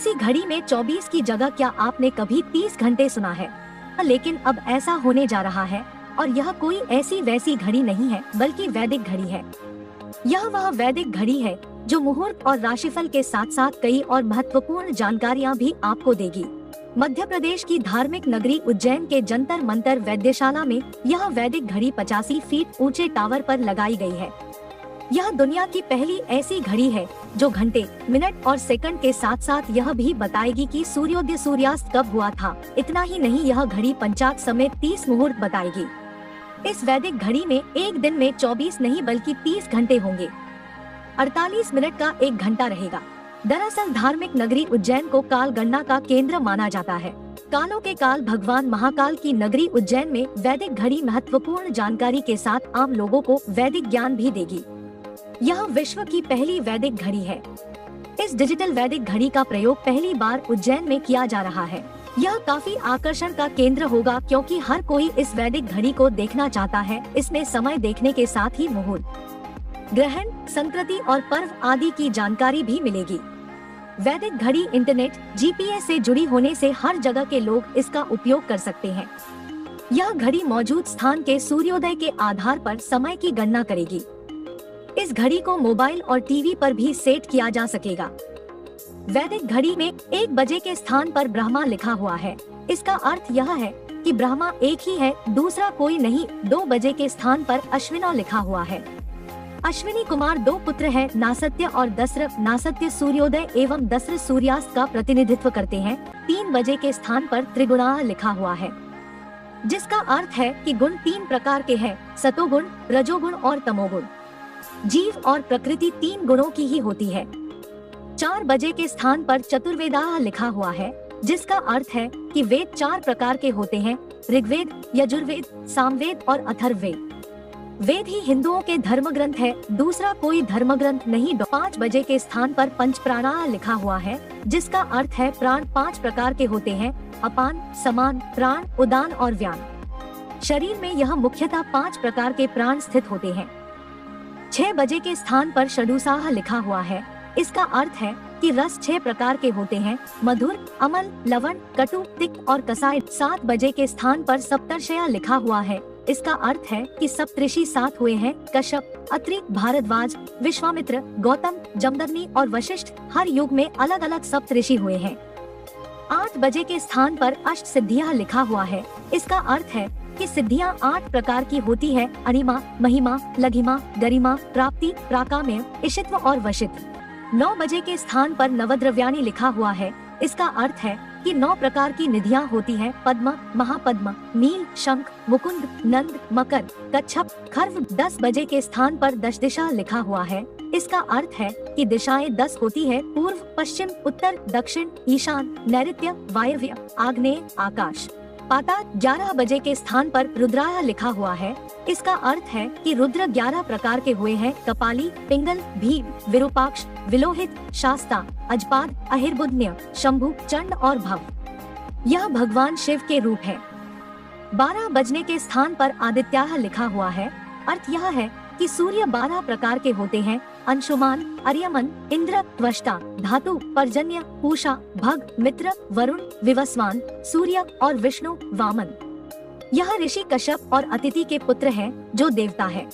किसी घड़ी में 24 की जगह क्या आपने कभी 30 घंटे सुना है? लेकिन अब ऐसा होने जा रहा है, और यह कोई ऐसी वैसी घड़ी नहीं है, बल्कि वैदिक घड़ी है। यह वह वैदिक घड़ी है जो मुहूर्त और राशिफल के साथ साथ कई और महत्वपूर्ण जानकारियाँ भी आपको देगी। मध्य प्रदेश की धार्मिक नगरी उज्जैन के जंतर मंतर वैद्यशाला में यह वैदिक घड़ी 85 फीट ऊंचे टावर पर लगाई गई है। यह दुनिया की पहली ऐसी घड़ी है जो घंटे, मिनट और सेकंड के साथ साथ यह भी बताएगी कि सूर्योदय सूर्यास्त कब हुआ था। इतना ही नहीं, यह घड़ी पंचांग समेत 30 मुहूर्त बताएगी। इस वैदिक घड़ी में एक दिन में 24 नहीं बल्कि 30 घंटे होंगे। 48 मिनट का एक घंटा रहेगा। दरअसल धार्मिक नगरी उज्जैन को काल गणना का केंद्र माना जाता है। कालों के काल भगवान महाकाल की नगरी उज्जैन में वैदिक घड़ी महत्वपूर्ण जानकारी के साथ आम लोगों को वैदिक ज्ञान भी देगी। यह विश्व की पहली वैदिक घड़ी है। इस डिजिटल वैदिक घड़ी का प्रयोग पहली बार उज्जैन में किया जा रहा है। यह काफी आकर्षण का केंद्र होगा क्योंकि हर कोई इस वैदिक घड़ी को देखना चाहता है। इसमें समय देखने के साथ ही मुहूर्त, ग्रहण, संक्रांति और पर्व आदि की जानकारी भी मिलेगी। वैदिक घड़ी इंटरनेट, जीपीएस से जुड़ी होने से हर जगह के लोग इसका उपयोग कर सकते हैं। यह घड़ी मौजूद स्थान के सूर्योदय के आधार पर समय की गणना करेगी। इस घड़ी को मोबाइल और टीवी पर भी सेट किया जा सकेगा। वैदिक घड़ी में 1 बजे के स्थान पर ब्रह्मा लिखा हुआ है। इसका अर्थ यह है कि ब्रह्मा एक ही है, दूसरा कोई नहीं। 2 बजे के स्थान पर अश्विना लिखा हुआ है। अश्विनी कुमार 2 पुत्र हैं, नासत्य और दस्र। नासत्य सूर्योदय एवं दस्र सूर्यास्त का प्रतिनिधित्व करते हैं। 3 बजे के स्थान पर त्रिगुणा लिखा हुआ है, जिसका अर्थ है कि गुण 3 प्रकार के हैं, सतोगुण, रजोगुण और तमोगुण। जीव और प्रकृति 3 गुणों की ही होती है। 4 बजे के स्थान पर चतुर्वेदाः लिखा हुआ है, जिसका अर्थ है कि वेद 4 प्रकार के होते हैं, ऋग्वेद, यजुर्वेद, सामवेद और अथर्ववेद। वेद ही हिंदुओं के धर्म ग्रंथ है, दूसरा कोई धर्म ग्रंथ नहीं। 5 बजे के स्थान पर पंच प्राणाः लिखा हुआ है, जिसका अर्थ है प्राण 5 प्रकार के होते हैं, अपान, समान, प्राण, उदान और व्यान। शरीर में यह मुख्यतः 5 प्रकार के प्राण स्थित होते हैं। 6 बजे के स्थान पर षडुसाः लिखा हुआ है। इसका अर्थ है कि रस 6 प्रकार के होते हैं, मधुर, अमल, लवण, कटु, तिक्त और कसाय। 7 बजे के स्थान पर सप्तर्षय लिखा हुआ है। इसका अर्थ है कि सप्तऋषि 7 हुए हैं, कश्यप, अत्रि, भारद्वाज, विश्वामित्र, गौतम, जमदग्नि और वशिष्ठ। हर युग में अलग अलग सप्तऋषि हुए हैं। 8 बजे के स्थान पर अष्ट सिद्धियाँ लिखा हुआ है। इसका अर्थ है कि सिद्धियाँ 8 प्रकार की होती है, अणिमा, महिमा, लघिमा, गरिमा, प्राप्ति, प्राकाम्य, इशित्व और वशित्व। 9 बजे के स्थान पर नवद्रव्याणि लिखा हुआ है। इसका अर्थ है कि 9 प्रकार की निधियाँ होती हैं, पद्म, महापद्म, नील, शंख, मुकुंद, नंद, मकर, कच्छप, खर्व। 10 बजे के स्थान पर दशदिशा लिखा हुआ है। इसका अर्थ है कि दिशाएं 10 होती है, पूर्व, पश्चिम, उत्तर, दक्षिण, ईशान, नैऋत्य, वायव्य, आग्नेय, आकाश, पाताल। 11 बजे के स्थान पर रुद्राय लिखा हुआ है। इसका अर्थ है कि रुद्र 11 प्रकार के हुए हैं, कपाली, पिंगल, भीम, विरूपाक्ष, विलोहित, शास्ता, अजपाद, अहिर्बुद्न्य, शंभु, चंड और भव। यह भगवान शिव के रूप है। 12 बजने के स्थान पर आदित्याः लिखा हुआ है। अर्थ यह है कि सूर्य 12 प्रकार के होते हैं, अंशुमान, अर्यमन, इंद्र, त्वष्टा, धातु, पर्जन्य, पूषा, भग, मित्र, वरुण, विवस्वान, सूर्य और विष्णु, वामन। यह ऋषि कश्यप और अतिथि के पुत्र हैं, जो देवता है।